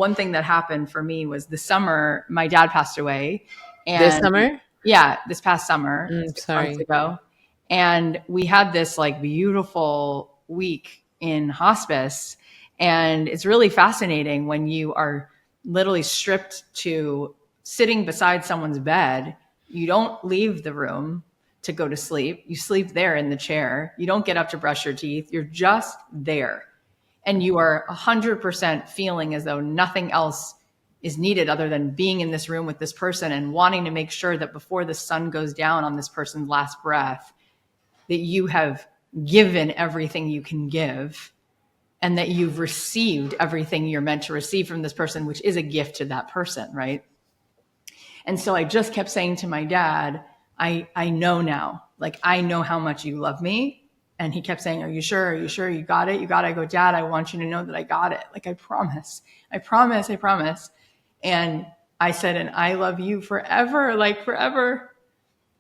one thing that happened for me was the summer, my dad passed away. And this summer? Yeah, this past summer, 6 sorry. months ago. And we had this like beautiful week in hospice. And it's really fascinating when you are literally stripped to sitting beside someone's bed. You don't leave the room to go to sleep. You sleep there in the chair. You don't get up to brush your teeth. You're just there. And you are 100% feeling as though nothing else is needed other than being in this room with this person and wanting to make sure that before the sun goes down on this person's last breath, that you have given everything you can give and that you've received everything you're meant to receive from this person, which is a gift to that person, right? And so I just kept saying to my dad, I know now, like, I know how much you love me. And he kept saying, are you sure? Are you sure? You got it? You got it? I go, Dad, I want you to know that I got it. Like, I promise. I promise. I promise. And I said, and I love you forever, like forever.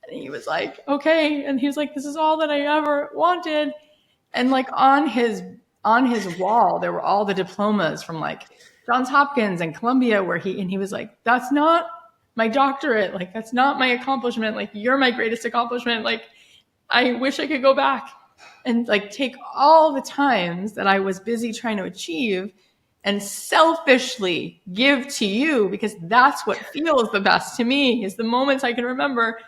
And he was like, okay. And he was like, this is all that I ever wanted. And like on his wall, there were all the diplomas from like Johns Hopkins and Columbia and he was like, that's not my doctorate. Like, that's not my accomplishment. Like, you're my greatest accomplishment. Like, I wish I could go back and like take all the times that I was busy trying to achieve and selfishly give to you, because that's what feels the best to me, is the moments I can remember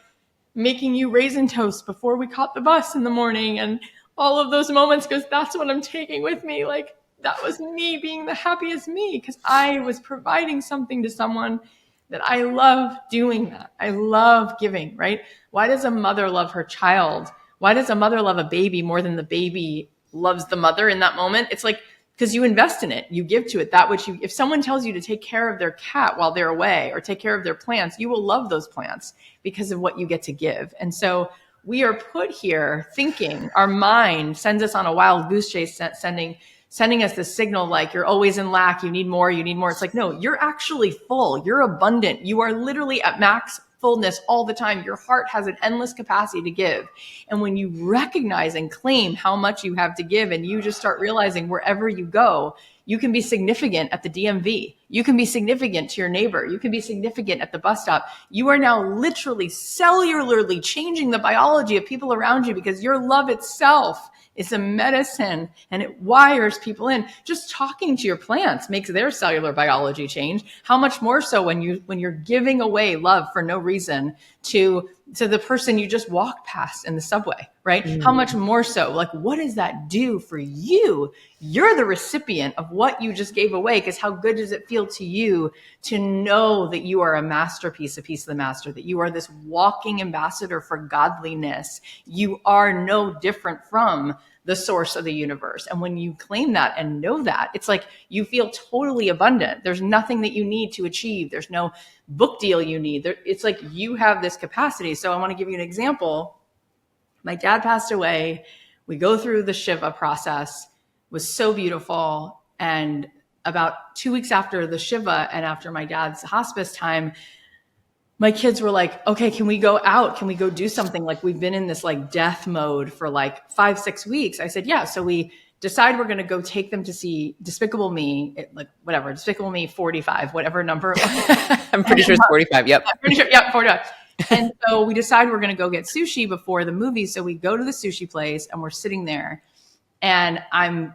making you raisin toast before we caught the bus in the morning and all of those moments, because that's what I'm taking with me. Like, that was me being the happiest me, because I was providing something to someone that I love doing that. I love giving, right? Why does a mother love her child? Why does a mother love a baby more than the baby loves the mother in that moment? It's like, because you invest in it, you give to it that which you, if someone tells you to take care of their cat while they're away or take care of their plants, you will love those plants because of what you get to give. And so we are put here thinking, our mind sends us on a wild goose chase, sending us the signal like, you're always in lack, you need more, you need more. It's like, no, you're actually full, you're abundant, you are literally at max fullness all the time. Your heart has an endless capacity to give. And when you recognize and claim how much you have to give, and you just start realizing wherever you go, you can be significant at the DMV. You can be significant to your neighbor. You can be significant at the bus stop. You are now literally cellularly changing the biology of people around you, because your love itself is a medicine and it wires people in. Just talking to your plants makes their cellular biology change. How much more so when you're giving away love for no reason to the person you just walked past in the subway, right? How much more so? Like, what does that do for you? You're the recipient of what you just gave away, because how good does it feel to you to know that you are a masterpiece, a piece of the master, that you are this walking ambassador for godliness. You are no different from the source of the universe. And when you claim that and know that, it's like you feel totally abundant. There's nothing that you need to achieve. There's no book deal you need. It's like you have this capacity. So I want to give you an example. My dad passed away. We go through the Shiva process. It was so beautiful. And about 2 weeks after the Shiva and after my dad's hospice time, my kids were like, okay, can we go out? Can we go do something? Like, we've been in this like death mode for like 5-6 weeks. I said, yeah. So we decide we're going to go take them to see Despicable Me, Despicable Me 45, whatever number. I'm pretty sure it's 45. Yep. I'm pretty sure. Yep. 45. And so we decide we're going to go get sushi before the movie. So we go to the sushi place and we're sitting there, and I'm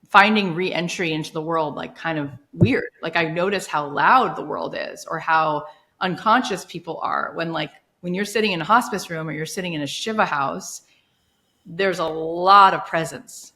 finding re-entry into the world like kind of weird. Like, I notice how loud the world is, or how unconscious people are when you're sitting in a hospice room or you're sitting in a Shiva house. There's a lot of presence.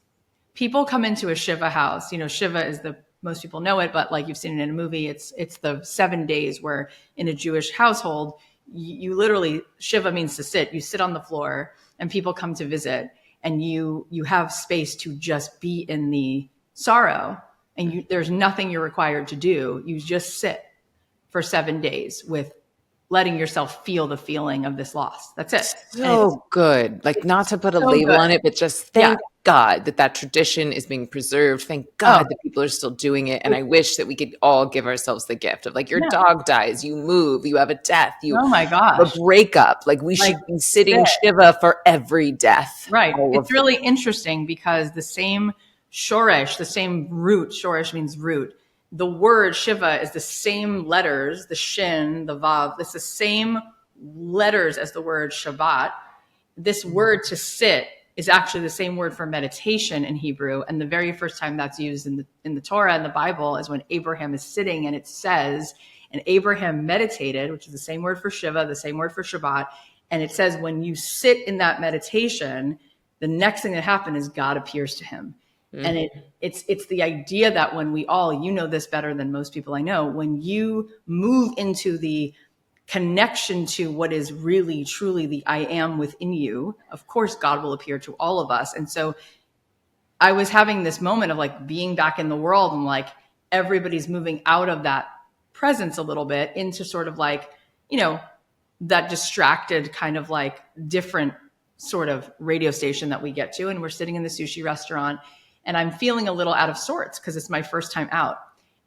People come into a Shiva house. You know, Shiva is most people know it, but like you've seen it in a movie, it's the 7 days where in a Jewish household, you literally, Shiva means to sit. You sit on the floor and people come to visit, and you have space to just be in the sorrow, and there's nothing you're required to do. You just sit for 7 days with letting yourself feel the feeling of this loss. That's it. So good. Like, not to put a label on it, but just thank God that tradition is being preserved. Thank God that people are still doing it. And I wish that we could all give ourselves the gift of, like, your dog dies, you move, you have a death, oh my gosh, a breakup. Like, we should be sitting Shiva for every death. Right. It's really interesting because the same shoresh, the same root, shoresh means root, the word Shiva is the same letters, the shin, the vav, it's the same letters as the word Shabbat. This word to sit is actually the same word for meditation in Hebrew. And the very first time that's used in the Torah and the Bible is when Abraham is sitting, and it says, and Abraham meditated, which is the same word for Shiva, the same word for Shabbat. And it says, when you sit in that meditation, the next thing that happened is God appears to him. And it's the idea that when we all, you know this better than most people I know, when you move into the connection to what is really, truly the I am within you, of course, God will appear to all of us. And so I was having this moment of like being back in the world, and like everybody's moving out of that presence a little bit into sort of like, you know, that distracted kind of like different sort of radio station that we get to. And we're sitting in the sushi restaurant, and I'm feeling a little out of sorts because it's my first time out.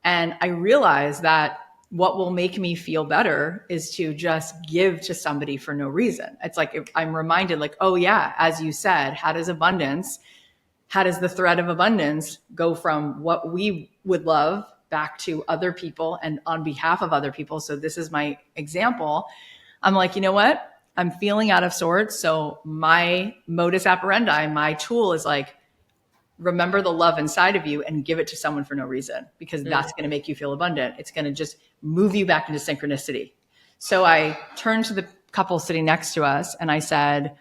And I realized that what will make me feel better is to just give to somebody for no reason. It's like, if I'm reminded like, oh yeah, as you said, how does the thread of abundance go from what we would love back to other people and on behalf of other people? So this is my example. I'm like, you know what? I'm feeling out of sorts. So my modus operandi, my tool is like, remember the love inside of you and give it to someone for no reason, because that's going to make you feel abundant. It's going to just move you back into synchronicity. So I turned to the couple sitting next to us and I said,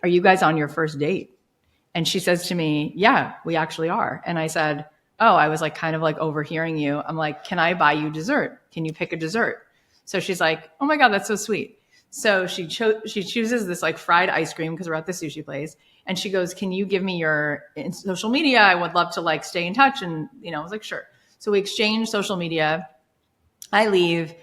are you guys on your first date? And she says to me, yeah, we actually are. And I said, oh, I was like kind of like overhearing you. I'm like, can I buy you dessert? Can you pick a dessert? So she's like, oh my God, that's so sweet. So she chooses this like fried ice cream because we're at the sushi place. And she goes, can you give me your social media? I would love to like stay in touch. And, you know, I was like, sure. So we exchange social media. I leave.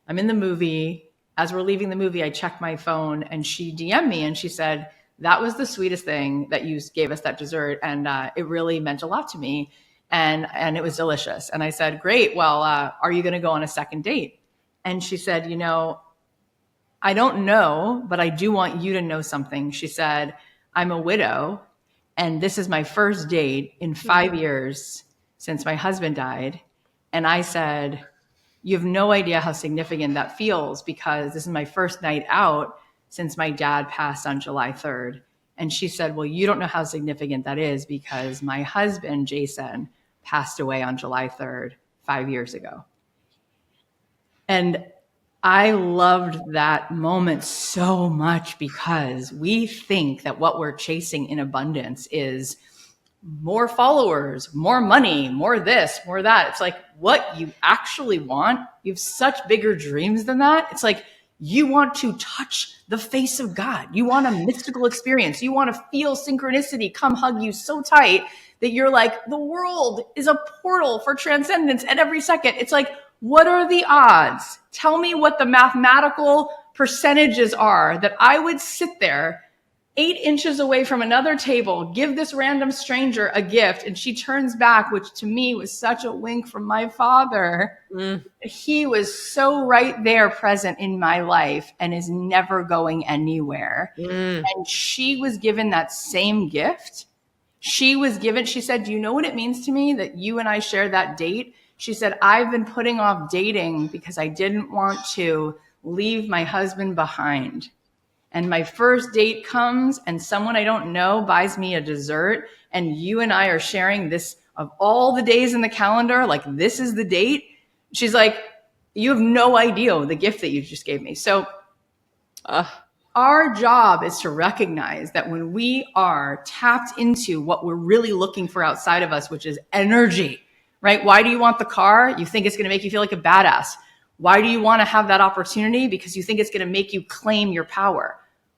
I'm in the movie. As we're leaving the movie, I check my phone and she DM'd me and she said, that was the sweetest thing that you gave us, that dessert. And it really meant a lot to me. And it was delicious. And I said, great. Well, are you going to go on a second date? And she said, you know, I don't know, but I do want you to know something. She said, I'm a widow, and this is my first date in 5 years since my husband died. And I said, you have no idea how significant that feels, because this is my first night out since my dad passed on July 3rd. And she said, well, you don't know how significant that is, because my husband, Jason, passed away on July 3rd, 5 years ago. And I loved that moment so much, because we think that what we're chasing in abundance is more followers, more money, more this, more that. It's like, what you actually want, you have such bigger dreams than that. It's like, you want to touch the face of God. You want a mystical experience. You want to feel synchronicity come hug you so tight that you're like, the world is a portal for transcendence at every second. It's like, what are the odds? Tell me what the mathematical percentages are that I would sit there 8 inches away from another table, give this random stranger a gift, and she turns back, which to me was such a wink from my father. He was so right there present in my life and is never going anywhere. And she was given that same gift. She said, do you know what it means to me that you and I share that date? She said, I've been putting off dating because I didn't want to leave my husband behind. And my first date comes and someone I don't know buys me a dessert, and you and I are sharing this of all the days in the calendar. Like, this is the date. She's like, you have no idea the gift that you just gave me. So our job is to recognize that when we are tapped into what we're really looking for outside of us, which is energy, right? Why do you want the car? You think it's going to make you feel like a badass. Why do you want to have that opportunity? Because you think it's going to make you claim your power.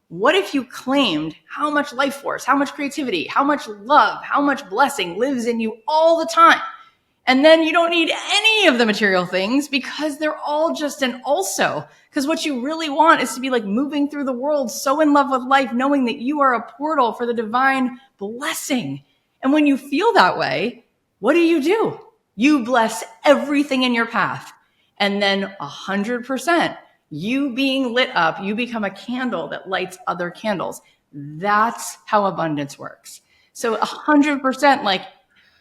What if you claimed how much life force, how much creativity, how much love, how much blessing lives in you all the time? And then you don't need any of the material things, because they're all just an also. Because what you really want is to be like moving through the world so in love with life, knowing that you are a portal for the divine blessing. And when you feel that way, what do? You bless everything in your path. And then 100%, you being lit up, you become a candle that lights other candles. That's how abundance works. So 100%, like,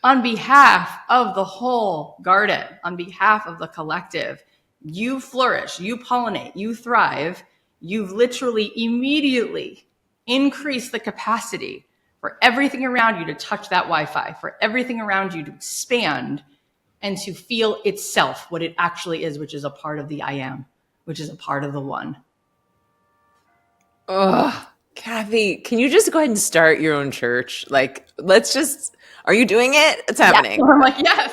on behalf of the whole garden, on behalf of the collective, you flourish, you pollinate, you thrive. You've literally immediately increased the capacity for everything around you to touch that Wi-Fi, for everything around you to expand and to feel itself, what it actually is, which is a part of the I am, which is a part of the one. Oh, Cathy, can you just go ahead and start your own church? Like, let's just, are you doing it? It's happening. Yeah. I'm like, yes.